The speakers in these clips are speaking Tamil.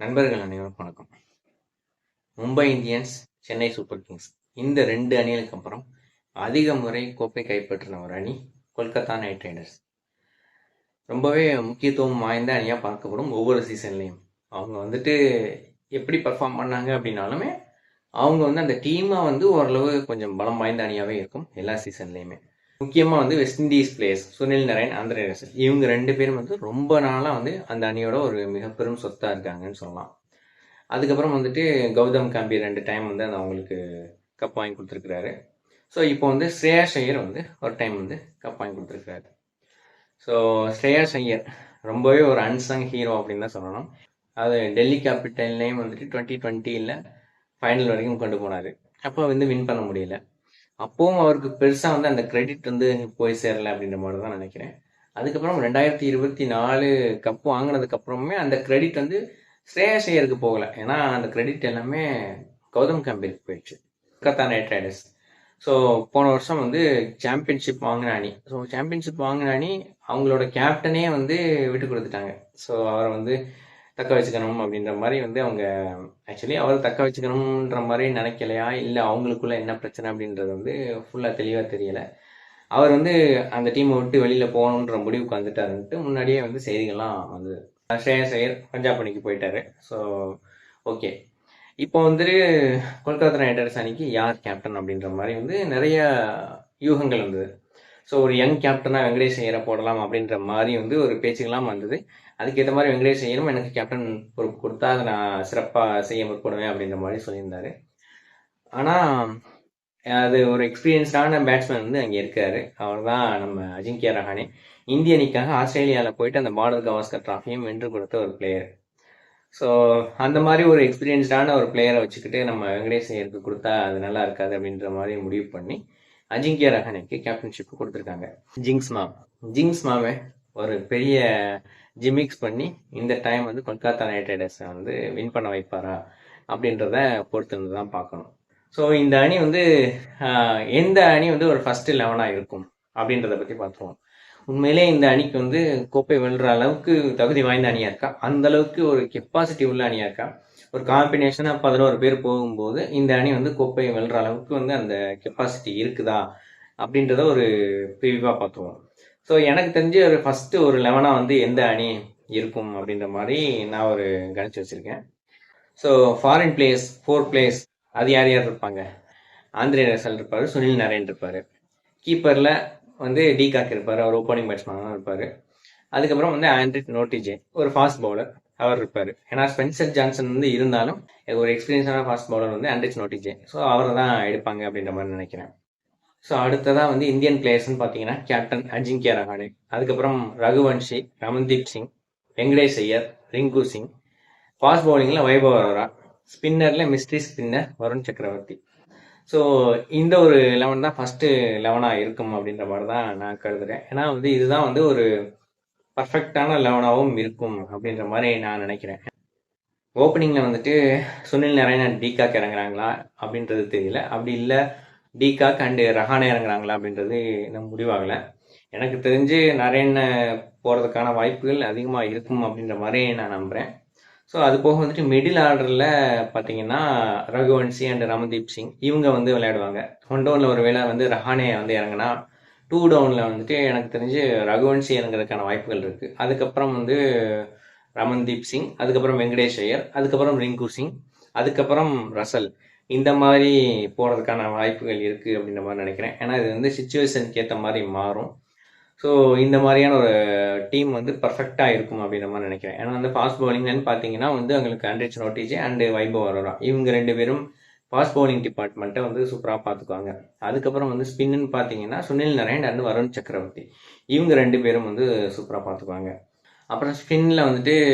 நண்பர்கள் அனைவருக்கும் வணக்கம். Mumbai Indians, Chennai super Kings இந்த 2 அணிகளுக்கு அப்புறம் அதிக முறை கோப்பை கைப்பற்றின ஒரு அணி கொல்கத்தா நைட் ரைடர்ஸ். ரொம்பவே முக்கியத்துவம் வாய்ந்த அணியாக பார்க்கப்படும் ஒவ்வொரு சீசன்லையும். அவங்க எப்படி பர்ஃபார்ம் பண்ணாங்க அப்படின்னாலுமே அவங்க அந்த டீமை ஓரளவு கொஞ்சம் பலம் வாய்ந்த அணியாகவே இருக்கும் எல்லா சீசன்லையுமே. முக்கியமாக west Indies players Sunil Naren, Andre Russell இவங்க 2 பேரும் ரொம்ப நாளாக அந்த அணியோட ஒரு மிக பெரும் சொத்தாக இருக்காங்கன்னு சொல்லலாம். அதுக்கப்புறம் கௌதம் கம்பீர் 2 டைம் அந்த அவங்களுக்கு கப் வாங்கி கொடுத்துருக்குறாரு. ஸோ இப்போ ஸ்ரேயாஸ் ஐயர் ஒரு டைம் கப் வாங்கி கொடுத்துருக்குறாரு. ஸோ ஸ்ரேயாஸ் ஐயர் ரொம்பவே ஒரு அன்சங் ஹீரோ அப்படின்னு தான் சொல்லணும். அது டெல்லி கேபிட்டல்லையும் 2020 ஃபைனல் வரைக்கும் கொண்டு போனார். அப்போ வின் பண்ண முடியல. அப்போவும் அவருக்கு பெருசாக அந்த கிரெடிட் போய் சேரலை அப்படின்ற மாதிரி தான் நினைக்கிறேன். அதுக்கப்புறம் 2024 கப் வாங்கினதுக்கு அப்புறமே அந்த கிரெடிட் ஸ்ரேயாஸ் ஐயருக்கு போகலை. ஏன்னா அந்த கிரெடிட் எல்லாமே கௌதம் கம்பீருக்கு போயிடுச்சு, கொல்கத்தா நைட் ரைடர்ஸ். ஸோ போன வருஷம் சாம்பியன்ஷிப் வாங்கின அணி. ஸோ சாம்பியன்ஷிப் வாங்கின அணி அவங்களோட கேப்டனே விட்டு கொடுத்துட்டாங்க. ஸோ அவரை தக்க வச்சுக்கணும் அப்படின்ற மாதிரி அவங்க ஆக்சுவலி அவர் தக்க வச்சுக்கணுன்ற மாதிரி நினைக்கலையா, இல்லை அவங்களுக்குள்ள என்ன பிரச்சனை அப்படின்றது ஃபுல்லாக தெளிவாக தெரியலை. அவர் அந்த டீமை விட்டு வெளியில் போகணுன்ற முடிவுக்கு வந்துட்டாருன்ட்டு முன்னாடியே செய்திகள்லாம் வந்தது. ஸ்ரேயாஸ் ஐயர் பஞ்சாப் அணிக்கு போயிட்டாரு. ஸோ ஓகே, இப்போ கொல்கத்தா நைட் ரைடர்ஸ் அணிக்கு யார் கேப்டன் அப்படின்ற மாதிரி நிறைய யூகங்கள் வந்தது. ஸோ ஒரு யங் கேப்டனாக வெங்கடேஷ் ஐயரை போடலாம் அப்படின்ற மாதிரி ஒரு பேச்சுக்கெல்லாம் வந்தது. அதுக்கேற்ற மாதிரி வெங்கடேஷ் ஐயரும் எனக்கு கேப்டன் பொறுப்பு கொடுத்தா அதை நான் சிறப்பாக செய்ய முற்படுவேன் அப்படின்ற மாதிரி சொல்லியிருந்தாரு. ஆனால் அது ஒரு எக்ஸ்பீரியன்ஸ்டான பேட்ஸ்மேன் அங்கே இருக்காரு. அவர் தான் நம்ம அஜிங்கியா ரஹானே. இந்திய அணிக்காக ஆஸ்திரேலியாவில் போயிட்டு அந்த பார்டர் கவாஸ்கர் டிராஃபியும் வென்று கொடுத்த ஒரு பிளேயர். ஸோ அந்த மாதிரி ஒரு எக்ஸ்பீரியன்ஸ்டான ஒரு பிளேயரை வச்சுக்கிட்டு நம்ம வெங்கடேஷ் ஐயருக்கு கொடுத்தா அது நல்லா இருக்காது அப்படின்ற மாதிரி முடிவு பண்ணி அஜிங்கியா ரஹானேக்கு கேப்டன்ஷிப் கொடுத்துருக்காங்க. ஜிங்ஸ் மாவே ஒரு பெரிய ஜிமிக்ஸ் பண்ணி இந்த டைம் கொல்கத்தா நைட் ரைடர்ஸை வின் பண்ண வைப்பாரா அப்படின்றத பொறுத்து தான் பார்க்கணும். ஸோ இந்த அணி எந்த அணி ஒரு ஃபர்ஸ்ட் 11 இருக்கும் அப்படின்றத பற்றி பார்த்துருவோம். உண்மையிலே இந்த அணிக்கு கோப்பை வெல்ற அளவுக்கு தகுதி வாய்ந்த அணியா இருக்கா, அந்த அளவுக்கு ஒரு கெப்பாசிட்டி உள்ள அணியா இருக்கா, ஒரு காம்பினேஷனாக 11 பேர் போகும்போது இந்த அணி கோப்பை வெல்ற அளவுக்கு அந்த கெப்பாசிட்டி இருக்குதா அப்படின்றத ஒரு ப்ரிவியூவாக பார்த்துருவோம். ஸோ எனக்கு தெரிஞ்சு ஒரு ஃபர்ஸ்ட் ஒரு 11 எந்த அணி இருக்கும் அப்படின்ற மாதிரி நான் ஒரு கணிச்சு வச்சிருக்கேன். ஸோ ஃபாரின் பிளேயர்ஸ் 4 பிளேயர்ஸ் அது யார் யார் இருப்பாங்க? ஆந்திரே ரசல் இருப்பார், சுனில் நரேன் இருப்பார், கீப்பரில் டிகாக் இருப்பார், அவர் ஓப்பனிங் பேட்ஸ்மேனாக இருப்பார். அதுக்கப்புறம் ஆண்ட்ரிச் நோட்டிஜே ஒரு ஃபாஸ்ட் பவுலர் அவர் இருப்பார். ஏன்னா ஸ்பென்சர் ஜான்சன் இருந்தாலும் ஒரு எக்ஸ்பீரியன்ஸான ஃபாஸ்ட் பவுலர் ஆண்ட்ரிச் நோட்டிஜே. ஸோ அவரை தான் எடுப்பாங்க அப்படின்ற மாதிரி நினைக்கிறேன். ஸோ அடுத்ததாக இந்தியன் பிளேயர்ஸ்னு பார்த்தீங்கன்னா கேப்டன் அஜிங்கியா ரஹானே, அதுக்கப்புறம் ரகுவன்ஷி, ரமன்தீப் சிங், வெங்கடேஷ் ஐயர், ரிங்கு சிங், ஃபாஸ்ட் பவுலிங்கில் வைபவ் அரோரா, ஸ்பின்னரில் mystery spinner Varun Chakravarthy. So இந்த ஒரு 11 தான் ஃபஸ்ட்டு 11 இருக்கும் அப்படின்ற மாதிரி தான் நான் கருதுகிறேன். ஏன்னா இதுதான் ஒரு பர்ஃபெக்டான 11ஆகவும் இருக்கும் அப்படின்ற மாதிரி நான் நினைக்கிறேன். ஓப்பனிங்கில் சுனில் நரேன் டிகாக் இறங்குறாங்களா அப்படின்றது தெரியல. அப்படி இல்லை டிகாக் அண்டு ரஹானே இறங்குறாங்களா அப்படின்றது நம்ம முடிவாகலை. எனக்கு தெரிஞ்சு நரேன் போகிறதுக்கான வாய்ப்புகள் அதிகமாக இருக்கும் அப்படின்ற மாதிரி நான் நம்புகிறேன். ஸோ அது போக மிடில் ஆர்டரில் பார்த்தீங்கன்னா ரகுவன்ஷி அண்ட் ரமன்தீப் சிங் இவங்க விளையாடுவாங்க. 1 டவுனில் ஒரு வேளை ரஹானே இறங்கினா 2 டவுனில் எனக்கு தெரிஞ்சு ரகுவன்ஷி இறங்குறதுக்கான வாய்ப்புகள் இருக்குது. அதுக்கப்புறம் ரமன்தீப் சிங், அதுக்கப்புறம் வெங்கடேஷ் ஐயர், அதுக்கப்புறம் ரிங்கு சிங், அதுக்கப்புறம் ரசல், இந்த மாதிரி போகிறதுக்கான வாய்ப்புகள் இருக்குது அப்படின்ற மாதிரி நினைக்கிறேன். ஏன்னா இது சிச்சுவேஷனுக்கு ஏற்ற மாதிரி மாறும். ஸோ இந்த மாதிரியான ஒரு டீம் பர்ஃபெக்டாக இருக்கும் அப்படின்ற மாதிரி நினைக்கிறேன். ஏன்னா ஃபாஸ்ட் பவுலிங்னு பார்த்தீங்கன்னா அவங்களுக்கு ஆண்ட்ரிச் நோட்டிஜே அண்டு வைபவ் அரோரா இவங்க 2 பேரும் ஃபாஸ்ட் பவுலிங் டிபார்ட்மெண்ட்டை சூப்பராக பார்த்துக்குவாங்க. அதுக்கப்புறம் ஸ்பின்னு பார்த்தீங்கன்னா சுனில் நரேன் அண்ட் வருண் சக்கரவர்த்தி இவங்க 2 பேரும் சூப்பராக பார்த்துக்குவாங்க. அப்புறம் ஸ்பின்னில்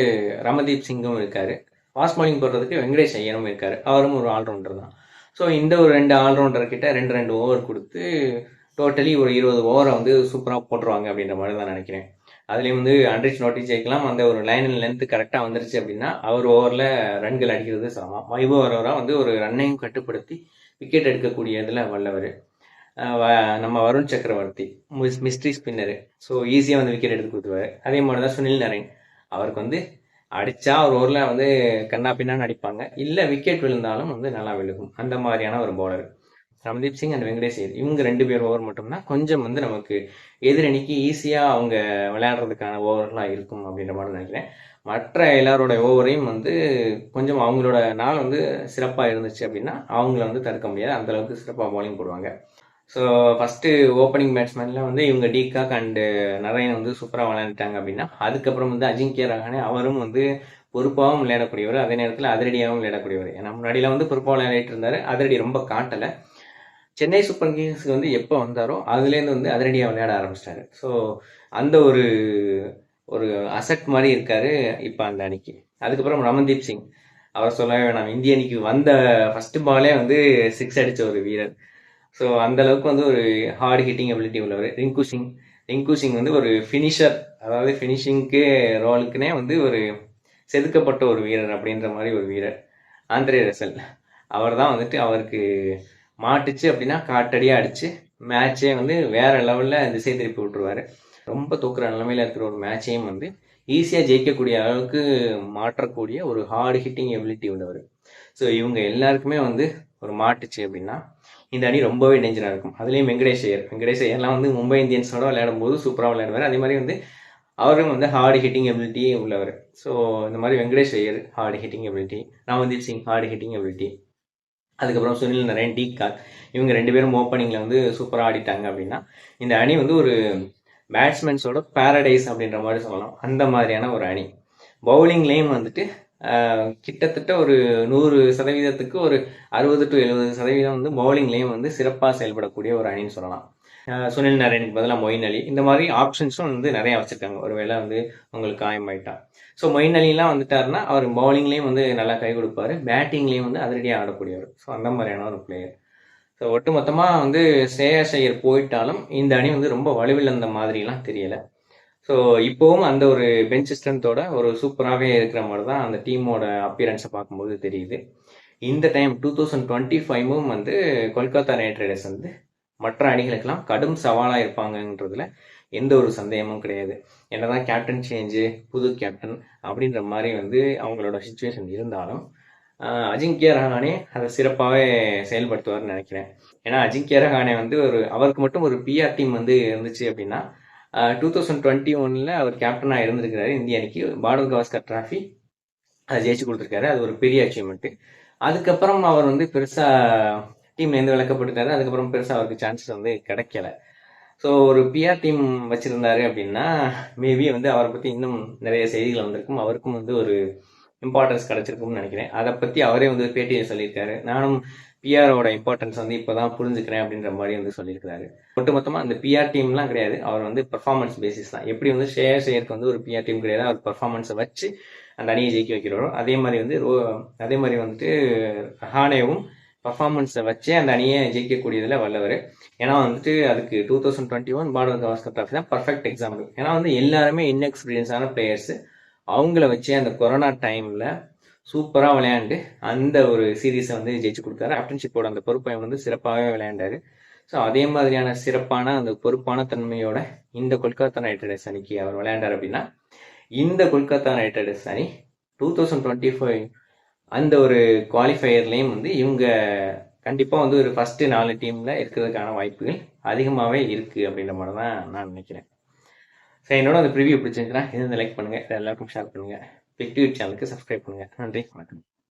ரமதீப் சிங்கும் இருக்கார். ஃபாஸ்ட் பவுலிங் போடுறதுக்கு வெங்கடேஷ் ஐயரும் இருக்கார். அவரும் ஒரு ஆல்ரவுண்டர் தான். ஸோ இந்த ஒரு 2 ஆல்ரவுண்டர்கிட்ட 2 ஓவர் கொடுத்து டோட்டலி ஒரு 20 ஓவரை சூப்பராக போட்டுருவாங்க அப்படின்ற மாதிரி தான் நினைக்கிறேன். அதுலேயும் ஆண்ட்ரிச் நோட்டிஜேக்கெல்லாம் ஒரு லைன் லென்த்து கரெக்டாக வந்துருச்சு அப்படின்னா அவர் ஓவரில் ரன்கள் அடிக்கிறது சமம். வைபவ் அரோரா ஒரு ரன்னையும் கட்டுப்படுத்தி விக்கெட் எடுக்கக்கூடிய இதில் வல்லவர். நம்ம வருண் சக்கரவர்த்தி மிஸ்ட்ரி ஸ்பின்னரு. ஸோ ஈஸியாக விக்கெட் எடுத்து கொடுத்துருவார். அதே மாதிரி தான் சுனில் நரேன், அவருக்கு அடித்தா ஒரு ஓவரில் வந்து கண்ணா பின்னான்னு அடிப்பாங்க, இல்லை விக்கெட் விழுந்தாலும் வந்து நல்லா விழுகும். அந்த மாதிரியான ஒரு பவுலர் ரமதீப் சிங் அண்ட் வெங்கடேஷ் ஐயர். இவங்க 2 பேர் ஓவர் மட்டும்தான் கொஞ்சம் வந்து நமக்கு எதிரணிக்கு ஈஸியாக அவங்க விளையாடுறதுக்கான ஓவர்களாக இருக்கும் அப்படின்ற மாதிரி நினைக்கிறேன். மற்ற எல்லாரோட ஓவரையும் வந்து கொஞ்சம் அவங்களோட நாள் வந்து சிறப்பாக இருந்துச்சு அப்படின்னா அவங்கள வந்து தடுக்க முடியாது, அந்தளவுக்கு சிறப்பாக பவுலிங் போடுவாங்க. ஸோ ஃபஸ்ட்டு ஓப்பனிங் பேட்ஸ்மேனில் வந்து இவங்க டிகாக் அண்டு நரேன் வந்து சூப்பராக விளையாண்டுட்டாங்க அப்படின்னா, அதுக்கப்புறம் வந்து அஜிங்கிய ரஹானே அவரும் வந்து பொறுப்பாகவும் விளையாடக்கூடியவர், அதே நேரத்தில் அதிரடியாகவும் விளையாடக்கூடியவர். ஏன்னா முன்னாடியில் வந்து பொறுப்பாக விளையாடிட்டு இருந்தார், அதிரடி ரொம்ப காட்டலை. சென்னை சூப்பர் கிங்ஸ்க்கு வந்து எப்போ வந்தாரோ அதுலேருந்து வந்து அதிரடியாக விளையாட ஆரம்பிச்சிட்டாரு. ஸோ அந்த ஒரு ஒரு அசட் மாதிரி இருக்காரு இப்போ அந்த அணிக்கு. அதுக்கப்புறம் ரமன்தீப் சிங், அவர் சொல்லவே வேணாம், இந்திய அணிக்கு வந்த ஃபஸ்ட்டு பாலே வந்து 6 அடித்த ஒரு வீரர். ஸோ அந்த அளவுக்கு வந்து ஒரு ஹார்ட் ஹிட்டிங் எபிலிட்டி உள்ளவர். ரிங்கு சிங் வந்து ஒரு ஃபினிஷர், அதாவது ஃபினிஷிங்க்கு ரோலுக்குனே வந்து ஒரு செதுக்கப்பட்ட ஒரு வீரர் அப்படின்ற மாதிரி ஒரு வீரர். ஆந்திரே ரசல், அவர் தான் வந்துட்டு அவருக்கு மாட்டுச்சு அப்படின்னா காட்டடியாக அடித்து மேட்சே வந்து வேறு லெவலில் திசை திருப்பி விட்டுருவார். ரொம்ப தூக்குற நிலமையில இருக்கிற ஒரு மேட்சையும் வந்து ஈஸியாக ஜெயிக்கக்கூடிய அளவுக்கு மாற்றக்கூடிய ஒரு ஹார்ட் ஹிட்டிங் எபிலிட்டி உள்ளவர். ஸோ இவங்க எல்லாருக்குமே வந்து ஒரு மாட்டுச்சு அப்படின்னா இந்த அணி ரொம்பவே டேஞ்சராக இருக்கும். அதுலேயும் வெங்கடேஷ் ஐயர்லாம் வந்து மும்பை இந்தியன்ஸோட விளையாடும் போது சூப்பராக விளையாடுவார். அதே மாதிரி வந்து அவரும் வந்து ஹார்டு ஹிட்டிங் எபிலிட்டியே உள்ளவர். ஸோ இந்த மாதிரி Venkatesh Iyer hard hitting ability, Ramandeep Singh hard hitting ability, அதுக்கப்புறம் சுனில் நரேன், டிகாக், இவங்க 2 பேரும் ஓப்பனிங்கில் வந்து சூப்பராக ஆடிட்டாங்க அப்படின்னா இந்த அணி வந்து ஒரு பேட்ஸ்மேன்ஸோட பேரடைஸ் அப்படின்ற மாதிரி சொல்லலாம். அந்த மாதிரியான ஒரு அணி. பவுலிங்லேயும் வந்துட்டு கிட்டத்தட்ட ஒரு 100% ஒரு 60 to 70% வந்து பவுலிங்லேயும் வந்து சிறப்பாக செயல்படக்கூடிய ஒரு அணின்னு சொல்லலாம். சுனில் நரேனுக்கு பதிலாக மொயின் அலி, இந்த மாதிரி ஆப்ஷன்ஸும் வந்து நிறையா வச்சுருக்காங்க ஒருவேளை வந்து உங்களுக்கு காயமாயிட்டா. ஸோ மொயின் அலிலாம் வந்துட்டாருன்னா அவர் பவுலிங்லேயும் வந்து நல்லா கை கொடுப்பாரு, பேட்டிங்லேயும் வந்து அதிரடியாக ஆடக்கூடியவர். ஸோ அந்த மாதிரியான ஒரு பிளேயர். ஸோ ஒட்டுமொத்தமாக வந்து ஸ்ரேயாஸ் ஐயர் போயிட்டாலும் இந்த அணி வந்து ரொம்ப வலுவிழந்த மாதிரிலாம் தெரியலை. ஸோ இப்போவும் அந்த ஒரு பெஞ்ச் ஸ்ட்ரென்த்தோட ஒரு சூப்பராகவே இருக்கிற மாதிரி தான் அந்த டீமோட அப்பியரன்ஸை பார்க்கும்போது தெரியுது. இந்த டைம் 2025 வந்து கொல்கத்தா நைட் ரைடர்ஸ் வந்து மற்ற அணிகளுக்கெல்லாம் கடும் சவாலாக இருப்பாங்கன்றதுல எந்த ஒரு சந்தேகமும் கிடையாது. என்னதான் கேப்டன் சேஞ்சு, புது கேப்டன் அப்படின்ற மாதிரி வந்து அவங்களோட சுச்சுவேஷன் இருந்தாலும் அஜிங்கிய ரஹானே அதை சிறப்பாகவே செயல்படுத்துவார்னு நினைக்கிறேன். ஏன்னா அஜிங்கிய ரஹானே வந்து அவருக்கு மட்டும் ஒரு பிஆர் டீம் வந்து இருந்துச்சு அப்படின்னா 2021 அவர் கேப்டனாக இருந்திருக்கிறாரு இந்திய அணிக்கு. பார்டர் கவாஸ்கர் டிராஃபி அதை ஜெயிச்சு கொடுத்துருக்காரு, அது ஒரு பெரிய அச்சீவ்மெண்ட்டு. அதுக்கப்புறம் அவர் வந்து பெருசாக டீம்லேருந்து விளக்கப்பட்டுட்டாரு, அதுக்கப்புறம் பெருசாக அவருக்கு சான்சஸ் வந்து கிடைக்கல. ஸோ ஒரு பிஆர் டீம் வச்சுருந்தாரு அப்படின்னா மேபி வந்து அவரை பற்றி இன்னும் நிறைய செய்திகள் வந்திருக்கும், அவருக்கும் வந்து ஒரு இம்பார்ட்டன்ஸ் கிடச்சிருக்கும்னு நினைக்கிறேன். அதை பற்றி அவரே வந்து பேட்டியை சொல்லியிருக்காரு, நானும் பிஆரோட இம்பார்ட்டன்ஸ் வந்து இப்போ தான் புரிஞ்சுக்கிறேன் அப்படின்ற மாதிரி வந்து சொல்லியிருக்காரு. ஒட்டுமொத்தமாக அந்த பிஆர் டீம்லாம் கிடையாது, அவர் வந்து பர்ஃபார்மன்ஸ் பேசிஸ் தான். எப்படி வந்து ஸ்ரேயாஸ் ஐயருக்கு வந்து ஒரு பிஆர் டீம் கிடையாது, அவர் பர்ஃபார்மன்ஸை வச்சு அந்த அணியை ஜெயிக்க வைக்கிறாரோ அதே மாதிரி வந்துட்டு ரஹானேவும் பர்ஃபார்மன்ஸை வச்சே அந்த அணியை ஜெயிக்கக்கூடியதில் வல்லவர். ஏன்னா வந்துட்டு அதுக்கு 2021 பார்டர் கவாஸ்கர் டிராஃபி தான் பர்ஃபெக்ட் எக்ஸாம்பிள். ஏன்னா வந்து எல்லாருமே இன்எக்ஸ்பீரியன்ஸான பிளேயர்ஸு, அவங்கள வச்சு அந்த கொரோனா டைமில் சூப்பராக விளையாண்டு அந்த ஒரு சீரீஸை வந்து ஜெயிச்சு கொடுத்தாரு. கேப்டன்ஷிப்போட அந்த பொறுப்பை வந்து சிறப்பாகவே விளையாண்டாரு. ஸோ அதே மாதிரியான சிறப்பான அந்த பொறுப்பான தன்மையோட இந்த கொல்கத்தா நைட் ரைடர்ஸ் அணிக்கு அவர் விளையாண்டார் அப்படின்னா இந்த கொல்கத்தா நைட் ரைடர்ஸ் அணி 2025 அந்த ஒரு குவாலிஃபயர்லேயும் வந்து இவங்க கண்டிப்பாக வந்து ஒரு ஃபஸ்ட்டு 4 டீமில் இருக்கிறதுக்கான வாய்ப்புகள் அதிகமாகவே இருக்குது அப்படின்ற மாதிரி தான் நான் நினைக்கிறேன். ஸோ என்னோட அந்த ப்ரிவியூ பிடிச்சிருந்துச்சுன்னா இது லைக் பண்ணுங்கள், எல்லாருக்கும் ஷேர் பண்ணுங்கள், பிக் டிவி சேனலுக்கு சப்ஸ்கிரைப் பண்ணுங்கள். நன்றி, வணக்கம்.